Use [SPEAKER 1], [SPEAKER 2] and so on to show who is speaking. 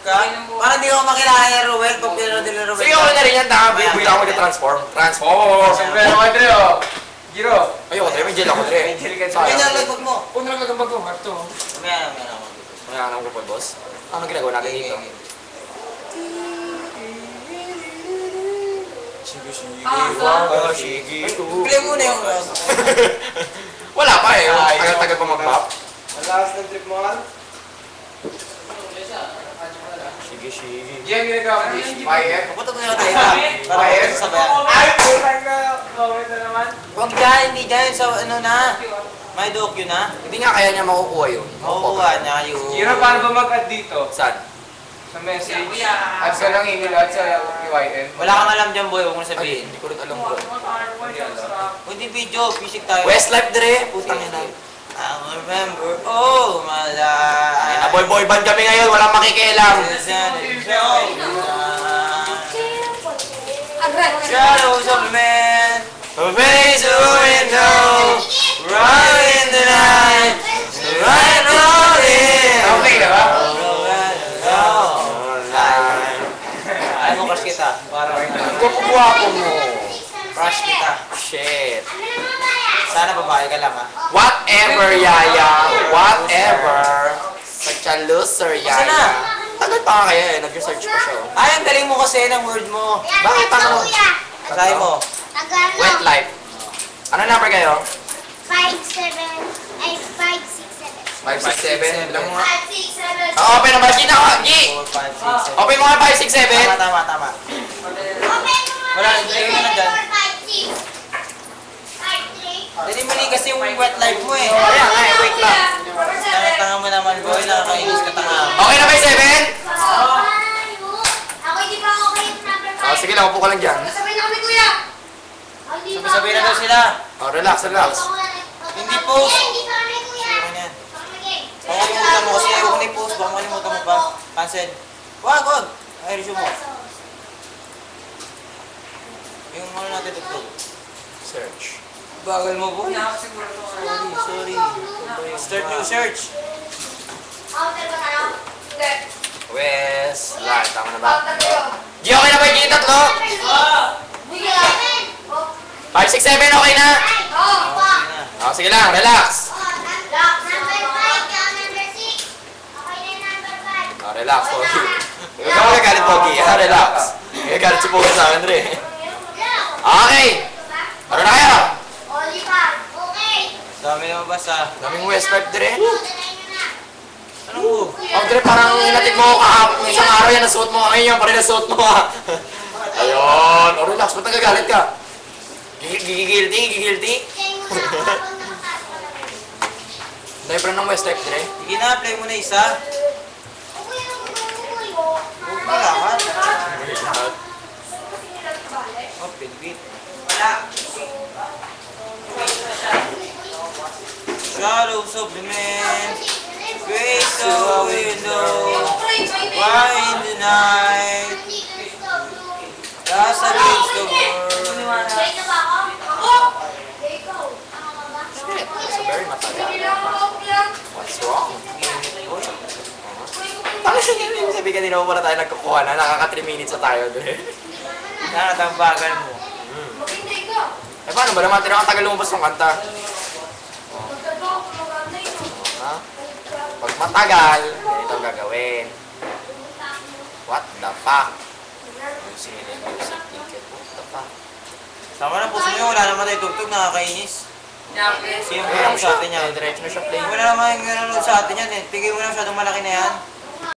[SPEAKER 1] ka? Parang hindi ko makilala ni Ruel pag pinanood nila Ruel.
[SPEAKER 2] Sige, ako na rin yan. Bigla ako mag-transform. Transform!
[SPEAKER 3] Siyempre naman, Dre, oh. Giro.
[SPEAKER 2] Ayoko, Dre. May gel ako, Dre.
[SPEAKER 3] May gel ka, Dre.
[SPEAKER 1] Kaya nalagpag mo.
[SPEAKER 3] Kung nalaglag ang bag mo, Marto.
[SPEAKER 1] Mamaya.
[SPEAKER 2] Mayanang ko po, boss. Ano ginagawa natin dito? Sige.
[SPEAKER 1] Play muna yung
[SPEAKER 2] Wala pa eh. Tagal-tagal pa mag-pop.
[SPEAKER 3] Ang lakas ng trip mo, Al.
[SPEAKER 2] Sige.
[SPEAKER 3] Diyan ginagawa mo, Fire.
[SPEAKER 1] Kaputok na natin. Para sabayan.
[SPEAKER 3] Ay, putang na. Comment na naman.
[SPEAKER 1] Huwag dyan, hindi dyan. So, ano na? May docu na?
[SPEAKER 2] Hindi nga kaya niya makukuha yun.
[SPEAKER 1] Makukuha niya yung...
[SPEAKER 3] Giro, paano ba mag-add dito?
[SPEAKER 2] Saan?
[SPEAKER 3] Sa message. Add ka lang email at sa UIN.
[SPEAKER 1] Wala kang alam dyan, boy. Huwag mo na sabihin.
[SPEAKER 2] Hindi ko rin alam ko.
[SPEAKER 1] Hindi video, pisik tayo.
[SPEAKER 2] Westlife, Dre. Putang ina.
[SPEAKER 1] I remember all my life.
[SPEAKER 2] Boy band kami ngayon. Walang makikialam.
[SPEAKER 1] Shadows of man, face the window, right in the night, right rolling.
[SPEAKER 3] Okay na ba?
[SPEAKER 1] Ay mo, crush kita.
[SPEAKER 2] Guwapo mo.
[SPEAKER 1] Crush kita.
[SPEAKER 2] Shit.
[SPEAKER 1] Sana babae ka lang, ha?
[SPEAKER 2] Whatever, Yaya. Whatever. Such a loser,
[SPEAKER 1] Kasi na.
[SPEAKER 2] Yaya. Tagal pa nga kaya eh. Nag-research pa siya.
[SPEAKER 1] Ay, ang galing mo kasi ng word mo.
[SPEAKER 2] Bakit ano?
[SPEAKER 1] Basahin mo.
[SPEAKER 2] Wet life. Ano number kayo? 567. Bilang mo nga. Open naman. Gina ko. Gi!
[SPEAKER 1] 4, 5, 6, 7.
[SPEAKER 2] Open mo nga 567.
[SPEAKER 1] Tama. Wala, hindi mo na dyan. Hindi mo kasi yung wet life mo eh.
[SPEAKER 2] Kaya nga eh. Wait lang.
[SPEAKER 1] Tanga mo naman, boy. Nakakainis ka tanga.
[SPEAKER 2] Okay na ba yung 7?
[SPEAKER 4] Ako hindi pa ako kayo number 5.
[SPEAKER 2] Sige lang. Upo ka lang dyan.
[SPEAKER 4] Sabay na kami, kuya.
[SPEAKER 1] Sabi na daw sila.
[SPEAKER 2] Relax.
[SPEAKER 1] Hindi po.
[SPEAKER 4] Hindi pa kami, kuya.
[SPEAKER 1] Ano yan? Pakalimutan mo kasi ayaw ko na i-post. Baka makalimutan mo pa. Cancel. Wag. Ay, resume mo. Yung ano natin dito.
[SPEAKER 2] Search.
[SPEAKER 1] Bagal mo po. Sorry. Start new search.
[SPEAKER 4] Outer ba tayo? Hindi.
[SPEAKER 2] Westlife. Tama na ba?
[SPEAKER 4] Outer tayo.
[SPEAKER 2] Gi, okay na ba yung tatlo?
[SPEAKER 4] Sige.
[SPEAKER 2] 567, okay na?
[SPEAKER 4] Oh.
[SPEAKER 2] Sige lang. Relax.
[SPEAKER 4] Number 5, ka number 6. Okay na yung number 5.
[SPEAKER 2] Relax, Pogi. Huwag ka magagalit, Pogi. Relax. Magagalit si Pogi sa akin, Dre. Okay. Ano na kayo?
[SPEAKER 4] Oliver. Okay.
[SPEAKER 1] Dami na mabasa.
[SPEAKER 2] Daming Westlife, Dre.
[SPEAKER 1] Anong mo?
[SPEAKER 2] Oh, Dre, parang inatid mo ako kahapon. Isang araw yan, nasuot mo. Ngayon yan, parang nasuot mo, ha. Ayun. Oh, relax. Ba't nagagalit ka? Gigilty. Dahil pa ng Westlife, Dre.
[SPEAKER 1] Sige na, play mo na isa. Wala ka. Oh, pinbit. Shadows of the man, face the window, why in the night, that's against the world.
[SPEAKER 2] Shit, it's a very matagal. What's wrong? Bakit siya yung sabi kanina mo pala tayo nagkukuha na? Nakaka 3 minutes na tayo, Dre.
[SPEAKER 1] Nakatambagan mo.
[SPEAKER 2] Eh, paano ba naman? Ang tagal lumabas ng kanta. Ha? Pag matagal, ganito ang gagawin. What the fuck? Music ticket. What the fuck?
[SPEAKER 1] Sama na po sa inyo, wala naman tayo tugtog, nakakainis. Sino mo sa atin yan?
[SPEAKER 2] Diretso na siya play.
[SPEAKER 1] Wala naman yung nanonood sa atin yan eh. Tigay mo na masyadong malaki na yan.